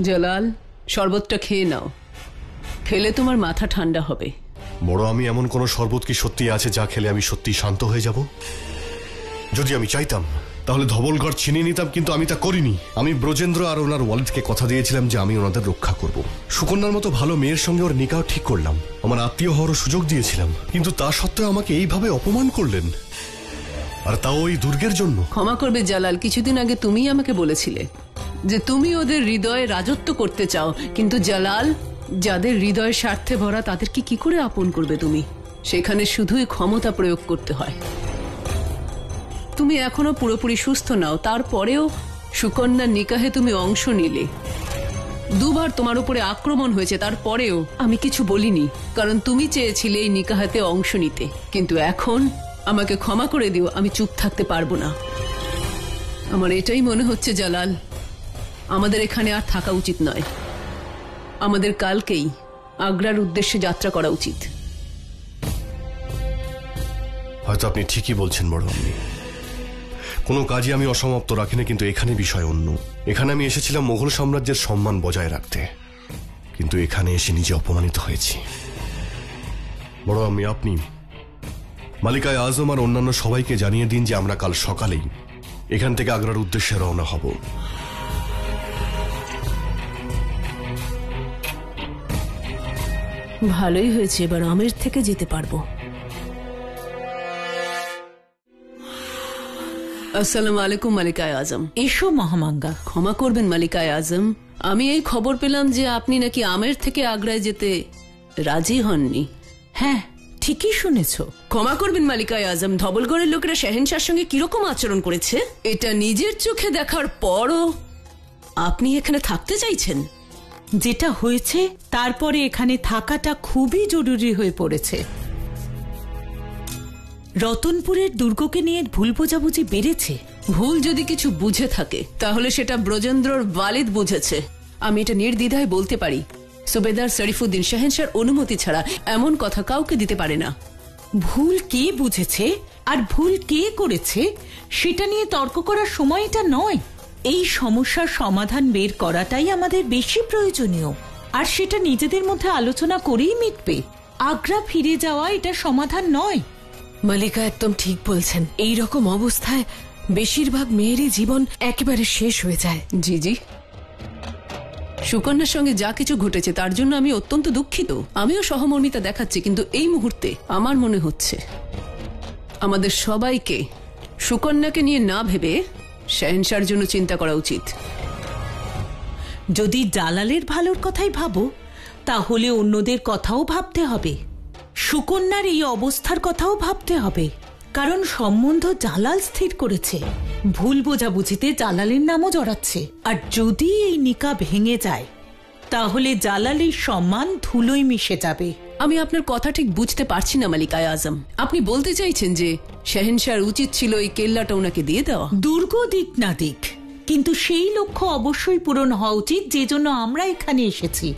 জালাল, শরবতটা খেয়ে নাও, খেলে তোমার মাথা ঠান্ডা হবে। বড়, আমি এমন কোন শরবত কি সত্যি আছে যা খেলে আমি সত্যি শান্ত হয়ে যাব? যদি আমি চাইতাম তাহলে ধবলগড় ছিনিয়ে নিতাম, কিন্তু আমি তা করিনি। আমি ব্রজেন্দ্র আর ওনার ওয়ালিদকে কথা দিয়েছিলাম যে আমি ওনাদের রক্ষা করব। সুকন্যার মতো ভালো মেয়ের সঙ্গে ওর নিকাহ ঠিক করলাম, আমার আত্মীয় হওয়ারও সুযোগ দিয়েছিলাম, কিন্তু তা সত্ত্বেও আমাকে এইভাবে অপমান করলেন, আর তাও ওই দুর্গের জন্য। ক্ষমা করবে জালাল, কিছুদিন আগে তুমিই আমাকে বলেছিলে যে তুমি ওদের হৃদয়ে রাজত্ব করতে চাও, কিন্তু জালাল, যাদের হৃদয়ের স্বার্থে ভরা তাদেরকে কি করে আপন করবে তুমি? সেখানে শুধুই ক্ষমতা প্রয়োগ করতে হয়। তুমি এখনো পুরোপুরি সুস্থ নাও, তারপরেও সুকন্যার নিকাহে তুমি অংশ নিলে। দুবার তোমার উপরে আক্রমণ হয়েছে, তারপরেও আমি কিছু বলিনি, কারণ তুমি চেয়েছিলে এই নিকাহাতে অংশ নিতে। কিন্তু এখন আমাকে ক্ষমা করে দিও, আমি চুপ থাকতে পারবো না। আমার এটাই মনে হচ্ছে জালাল, আমাদের এখানে আর থাকা উচিত নয়। আমাদের কালকেই আগ্রার উদ্দেশ্যে যাত্রা করা উচিত। হয়তো আপনি ঠিকই বলছেন বড় আম্মি, কোনো কাজই আমি অসমাপ্ত রাখিনি, কিন্তু এখানে বিষয় অন্য। এখানে আমি এসেছিলাম মোগল সাম্রাজ্যের সম্মান বজায় রাখতে, কিন্তু এখানে এসে নিজে অপমানিত হয়েছি। বড় আম্মি, আপনি মালিকায় আজম আর অন্যান্য সবাইকে জানিয়ে দিন যে আমরা কাল সকালেই এখান থেকে আগ্রার উদ্দেশ্যে রওনা হব। ভালোই হয়েছে, এবার আমের থেকে যেতে পারবো। আসসালামু আলাইকুম মালিকায় আজম। এসো মহামাঙ্গা। ক্ষমা করবেন মালিকায় আজম, আমি এই খবর পেলাম যে আপনি নাকি আমের থেকে আগ্রায় যেতে রাজি হননি। হ্যাঁ, ঠিকই শুনেছ। ক্ষমা করবেন মালিকায় আজম, ধবলগড়ের লোকেরা শাহেনশাহর সঙ্গে কিরকম আচরণ করেছে এটা নিজের চোখে দেখার পরও আপনি এখানে থাকতে চাইছেন? যেটা হয়েছে তারপরে এখানে থাকাটা খুবই জরুরি হয়ে পড়েছে। রতনপুরের দুর্গকে নিয়ে ভুল বোঝাবুঝি বেড়েছে। ভুল যদি কিছু বুঝে থাকে তাহলে সেটা ব্রজেন্দ্রর ওয়ালিদ বুঝেছে। আমি এটা নির্দ্বিধায় বলতে পারি, সুবেদার শরীফুদ্দিন শাহেনশাহর অনুমতি ছাড়া এমন কথা কাউকে দিতে পারে না। ভুল কে বুঝেছে আর ভুল কে করেছে সেটা নিয়ে তর্ক করার সময় এটা নয়। এই সমস্যার সমাধান বের করাটাই আমাদের বেশি প্রয়োজনীয়, আর সেটা নিজেদের মধ্যে আলোচনা করেই মিটবে। আগ্রা ফিরে যাওয়া এটা সমাধান নয়। মালিকা একদম ঠিক বলছেন, এই রকম অবস্থায় বেশিরভাগ মেয়েরই জীবন একেবারে শেষ হয়ে যায়। জি জি, সুকন্যার সঙ্গে যা কিছু ঘটেছে তার জন্য আমি অত্যন্ত দুঃখিত। আমিও সহমর্মিতা দেখাচ্ছি, কিন্তু এই মুহূর্তে আমার মনে হচ্ছে আমাদের সবাইকে সুকন্যাকে নিয়ে না ভেবে শাহেনশাহর জন্য চিন্তা করা উচিত। যদি জালালের ভালোর কথাই ভাবো তাহলে অন্যদের কথাও ভাবতে হবে। সুকন্যার এই অবস্থার কথাও ভাবতে হবে, কারণ সম্বন্ধ জালাল স্থির করেছে। ভুল বোঝাবুঝিতে জালালের নামও জড়াচ্ছে, আর যদি এই নিকা ভেঙে যায় তাহলে জালালের সম্মান ধুলোয় মিশে যাবে। আমি আপনার কথা ঠিক বুঝতে পারছি না মালিকায় আজম। আপনি বলতে চাইছেন যে শাহেনশাহর উচিত ছিল এই কেল্লাটা ওনাকে দিয়ে দেওয়া? দুর্গ দিক না দিক, কিন্তু সেই লক্ষ্য অবশ্যই পূরণ হওয়া উচিত যে জন্য আমরা এখানে এসেছি।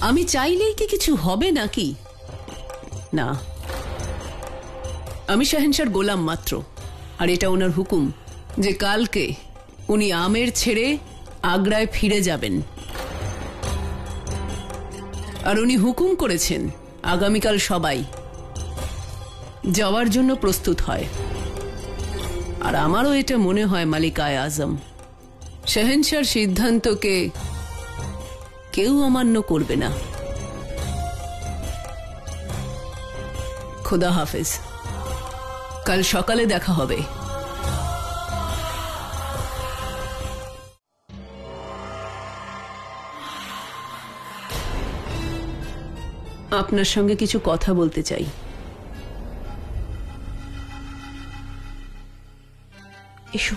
আমি চাইলেই কি কিছু হবে নাকি? না, আমি শাহেনশাহর গোলাম মাত্র, আর এটা ওনার হুকুম যে কালকে উনি আমের ছেড়ে আগ্রায় ফিরে যাবেন। আর উনি হুকুম করেছেন আগামীকাল সবাই যাওয়ার জন্য প্রস্তুত হয়। আর আমারও এটা মনে হয় মালিকায় আজম, শাহেনশাহর সিদ্ধান্তকে কেউ অমান্য করবে না। খোদা হাফেজ, কাল সকালে দেখা হবে। আপনার সঙ্গে কিছু কথা বলতে চাই। এসো।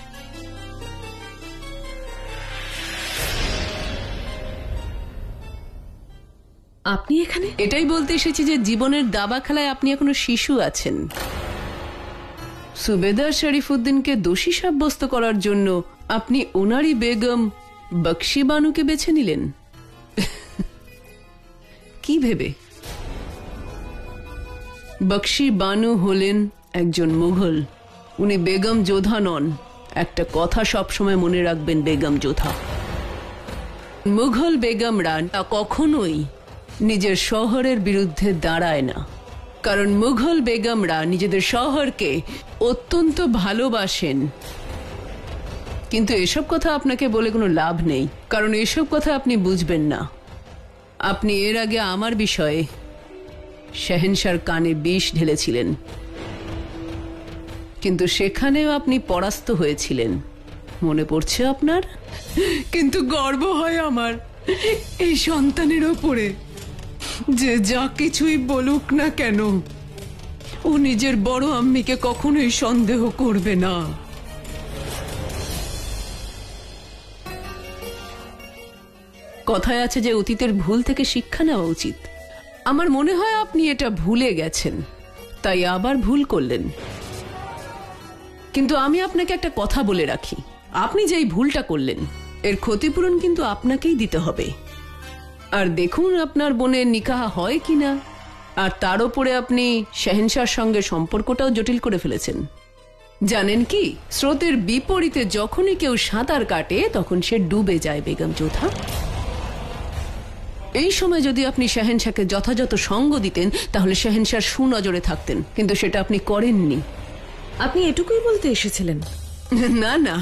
আপনি এখানে? এটাই বলতে এসেছি যে জীবনের দাবা খেলায় আপনি এখনো শিশু আছেন। সুবেদার শরীফুদ্দিনকে দোষী সাব্যস্ত করার জন্য আপনি ওনারই বেগম বক্সি বানুকে বেছে নিলেন। কি ভেবে? বক্সি বানু হলেন একজন মুঘল, উনি বেগম যোধা নন। একটা কথা সবসময় মনে রাখবেন, বেগম যোধা। মুঘল বেগমরা কখনোই নিজের শহরের বিরুদ্ধে দাঁড়ায় না, কারণ মুঘল বেগমরা নিজেদের শহরকে অত্যন্ত ভালোবাসেন। কিন্তু এসব কথা আপনাকে বলে কোনো লাভ নেই, কারণ এসব কথা আপনি বুঝবেন না। আপনি এর আগে আমার বিষয়ে শাহেনশার কানে বিষ ঢেলেছিলেন, কিন্তু সেখানেও আপনি পরাস্ত হয়েছিলেন, মনে পড়ছে আপনার? কিন্তু গর্ব হয় আমার এই সন্তানের ওপরে, যে যা কিছুই বলুক না কেন ও নিজের বড় আম্মিকে কখনোই সন্দেহ করবে না। কথায় আছে যে অতীতের ভুল থেকে শিক্ষা নেওয়া উচিত। আমার মনে হয় আপনি এটা ভুলে গেছেন, তাই আবার ভুল করলেন। কিন্তু আমি আপনাকে একটা কথা বলে রাখি, আপনি যেই ভুলটা করলেন এর ক্ষতিপূরণ কিন্তু আপনাকেই দিতে হবে। আর দেখুন আপনার বোনের নিকাহ হয় কিনা। আর তার উপরে আপনি শাহেনশাহর সঙ্গে সম্পর্কটাও জটিল করে ফেলেছেন। জানেন কি, স্রোতের বিপরীতে যখনই কেউ সাঁতার কাটে তখন সে ডুবে যায় বেগম যোধা। এই সময় যদি আপনি শাহেনশাহকে যথাযথ সঙ্গ দিতেন তাহলে শাহেনশাহর সুনজরে থাকতেন, কিন্তু সেটা আপনি করেননি। আপনি এটুকুই বলতে এসেছিলেন? না না,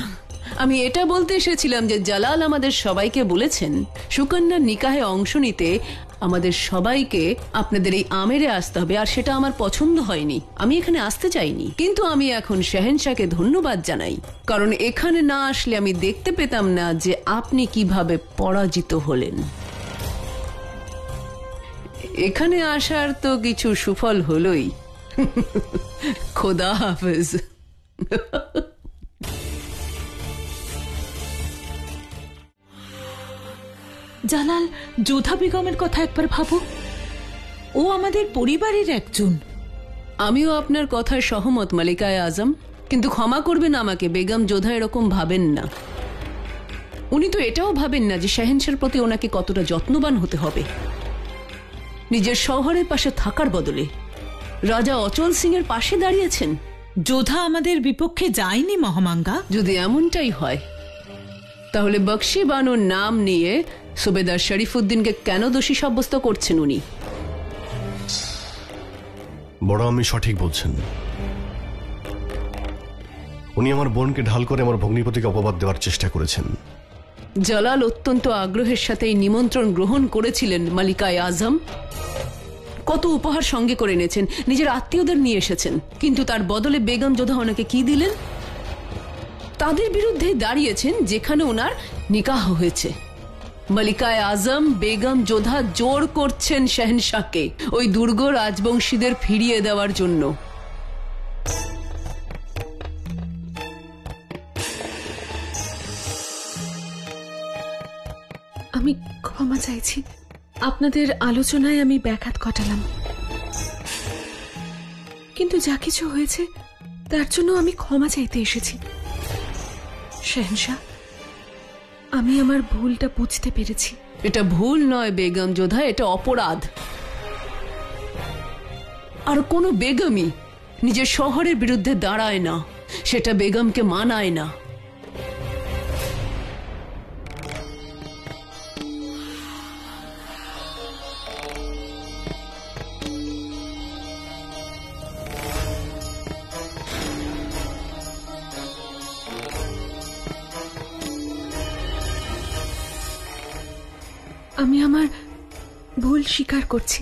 আমি এটা বলতে এসেছিলাম যে জালাল আমাদের সবাইকে বলেছেন সুকন্যার নিকাহে অংশ নিতে আমাদের সবাইকে আপনাদের এই আমেরে আসতে হবে, আর সেটা আমার পছন্দ হয়নি। আমি এখানে আসতে চাইনি, কিন্তু আমি এখন শাহেনশাহকে ধন্যবাদ জানাই, কারণ এখানে না আসলে আমি দেখতে পেতাম না যে আপনি কিভাবে পরাজিত হলেন। এখানে আসার তো কিছু সুফল হলোই। খোদা হাফেজ। জালাল, যোধা বেগমের কথা একবার ভাবো, ও আমাদের পরিবারের একজন। আমিও আপনার কথায় সহমত মালিকায়ে আজম, কিন্তু ক্ষমা করবেন আমাকে, বেগম যোধা এরকম ভাবেন না। উনি তো এটাও ভাবেন না যে শাহেনশাহর প্রতি ওনাকে কতটা যত্নবান হতে হবে। নিজের শহরের পাশে থাকার বদলে রাজা অচল সিং এর পাশে দাঁড়িয়েছেন। যোধা আমাদের বিপক্ষে যায়নি মহামাঙ্গা। যদি এমনটাই হয় তাহলে বক্সি বানুর নাম নিয়ে সুবেদার শরীফুদ্দিনকে কেন দোষী সাব্যস্ত করছেন উনি? বড় আম্মি সঠিক বলছেন। উনি আমার বোনকে ঢাল করে আমার ভগ্নিপতিকে অপবাদ দেওয়ার চেষ্টা করেছেন। জালাল অত্যন্ত আগ্রহের সাথে এই নিমন্ত্রণ গ্রহণ করেছিলেন মালিকায়ে আজম। কত উপহার সঙ্গে করে এনেছেন, নিজের আত্মীয়দের নিয়ে এসেছেন, কিন্তু তার বদলে বেগম যোধা ওনাকে কি দিলেন? তাদের বিরুদ্ধে দাঁড়িয়েছেন যেখানে ওনার নিকাহ হয়েছে। মালিকায়ে আজম বেগম যোধা জোর করছেন শাহেনশাহকে ওই দুর্গ রাজবংশীদের ফিরিয়ে দেওয়ার জন্য। আমি ক্ষমা চাইছি, আপনাদের আলোচনায় আমি ব্যাঘাত ঘটালাম, কিন্তু যা কিছু হয়েছে তার জন্য আমি ক্ষমা চাইতে এসেছি। শাহেনশাহ, আমি আমার ভুলটা বুঝতে পেরেছি। এটা ভুল নয় বেগম যোধা, এটা অপরাধ। আর কোনো বেগমই নিজের শহরের বিরুদ্ধে দাঁড়ায় না, সেটা বেগমকে মানায় না। আমি আমার ভুল স্বীকার করছি।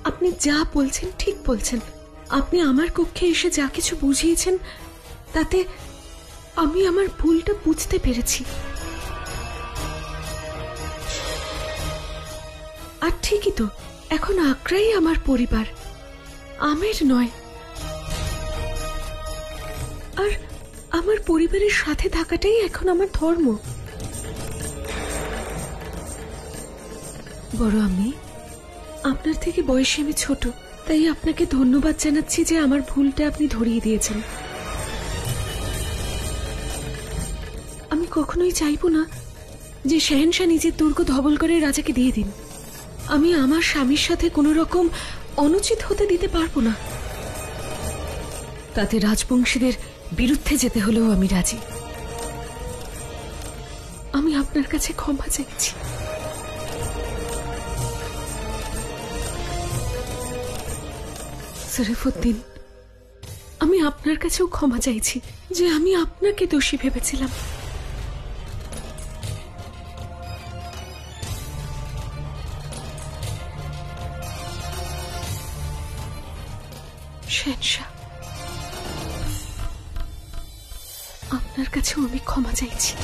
আপনি যা বলছেন ঠিক বলছেন। আপনি আমার কক্ষে এসে যা কিছু বুঝিয়েছেন তাতে আমি আমার ভুলটা বুঝতে পেরেছি। আর ঠিকই তো, এখন আগ্রাই আমার পরিবার, আমের নয়। আর আমার পরিবারের সাথে থাকাটাই এখন আমার ধর্ম। বড় আমি, আপনার থেকে বয়সে আমি ছোট, তাই আপনাকে ধন্যবাদ জানাচ্ছি যে আমার ভুলটা আপনি ধরিয়ে দিয়েছেন। আমি কখনোই চাইবো না যে শাহেনশাহ নিজের দুর্গ ধবল করে রাজাকে দিয়ে দিন। আমি আমার স্বামীর সাথে কোনো রকম অনুচিত হতে দিতে পারবো না। তাতে রাজবংশীদের বিরুদ্ধে যেতে হলেও আমি রাজি। আমি আমি আপনার কাছে ক্ষমা চাইছি। শরীফুদ্দিন, আমি আপনার কাছেও ক্ষমা চাইছি যে আমি আপনাকে দোষী ভেবেছিলাম। শেনশাহ, আপনার কাছেও আমি ক্ষমা চাইছি।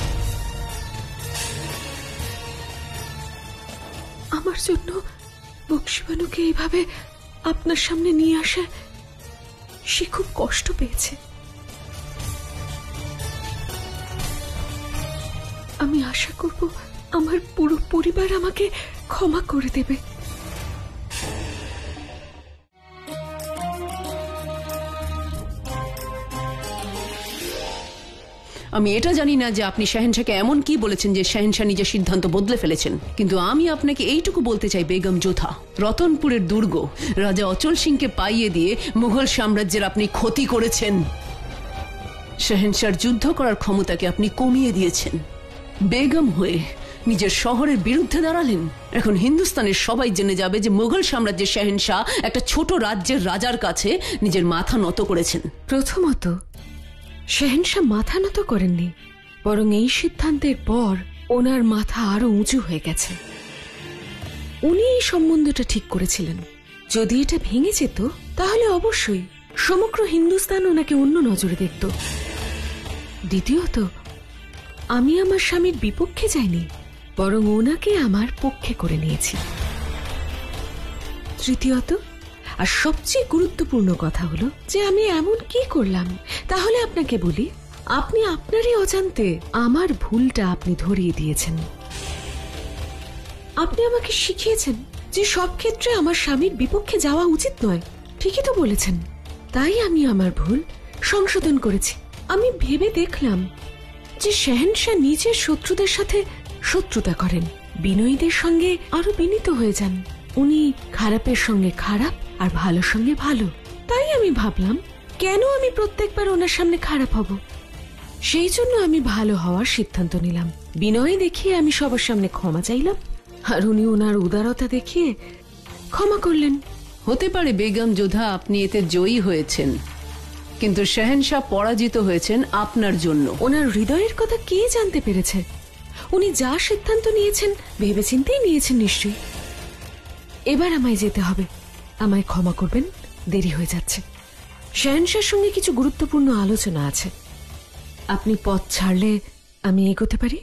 আমার জন্য বক্সিবানুকে এইভাবে আপনার সামনে নিয়ে আসা, সে খুব কষ্ট পেয়েছে। আমি আশা করব আমার পুরো পরিবার আমাকে ক্ষমা করে দেবে। আমি এটা জানি না যে আপনি শাহেনশাহকে এমন কি বলেছেন যে শাহেনশাহ নিজের সিদ্ধান্ত বদলে ফেলেছেন, কিন্তু আমি আপনাকে এইটুকু বলতে চাই বেগম যোধা, রতনপুরের দুর্গ রাজা অচল সিংকে পাইয়ে দিয়ে মুঘল সাম্রাজ্যের আপনি ক্ষতি করেছেন। শাহেনশাহর যুদ্ধ করার ক্ষমতাকে আপনি কমিয়ে দিয়েছেন। বেগম হয়ে নিজের শহরের বিরুদ্ধে দাঁড়ালেন। এখন হিন্দুস্তানের সবাই জেনে যাবে যে মুঘল সাম্রাজ্যের শাহেনশাহ একটা ছোট রাজ্যের রাজার কাছে নিজের মাথা নত করেছেন। প্রথমত, শাহেনশাহ মাথা নত করেননি, বরং এই সিদ্ধান্তের পর ওনার মাথা আরো উঁচু হয়ে গেছে। উনি এই সম্বন্ধটা ঠিক করেছিলেন। যদি এটা ভেঙে যেত তাহলে অবশ্যই সমগ্র হিন্দুস্তান ওনাকে অন্য নজরে দেখত। দ্বিতীয়ত, আমি আমার স্বামীর বিপক্ষে যাইনি, বরং ওনাকে আমার পক্ষে করে নিয়েছি। তৃতীয়ত, আর সবচেয়ে গুরুত্বপূর্ণ কথা হলো যে আমি এমন কি করলাম, তাহলে আপনাকে বলি, আপনি আপনারই অজান্তে আমার ভুলটা আপনি ধরিয়ে দিয়েছেন। আপনি আমাকে শিখিয়েছেন যে সব ক্ষেত্রে আমার স্বামীর বিপক্ষে যাওয়া উচিত নয়। ঠিকই তো বলেছেন। তাই আমি আমার ভুল সংশোধন করেছি। আমি ভেবে দেখলাম যে শাহেনশাহ নিজের শত্রুদের সাথে শত্রুতা করেন, বিনয়ীদের সঙ্গে আরো বিনীত হয়ে যান। উনি খারাপের সঙ্গে খারাপ আর ভালোর সঙ্গে ভালো। তাই আমি ভাবলাম, কেন আমি প্রত্যেকবার ওনার সামনে খারাপ হব? সেই জন্য আমি ভালো হওয়ার সিদ্ধান্ত নিলাম। বিনয় দেখিয়ে আমি সবার সামনে ক্ষমা চাইলাম, আর উনি ওনার উদারতা দেখিয়ে ক্ষমা করলেন। হতে পারে বেগম যোধা আপনি এতে জয়ী হয়েছেন, কিন্তু শাহেনশাহ পরাজিত হয়েছেন আপনার জন্য। ওনার হৃদয়ের কথা কে জানতে পেরেছে? উনি যা সিদ্ধান্ত নিয়েছেন ভেবেচিন্তেই নিয়েছেন নিশ্চয়ই। এবার আমায় যেতে হবে, আমায় ক্ষমা করবেন, দেরি হয়ে যাচ্ছে। শাহেনশাহর সঙ্গে কিছু গুরুত্বপূর্ণ আলোচনা আছে। আপনি পথ ছাড়লে আমি এগোতে পারি।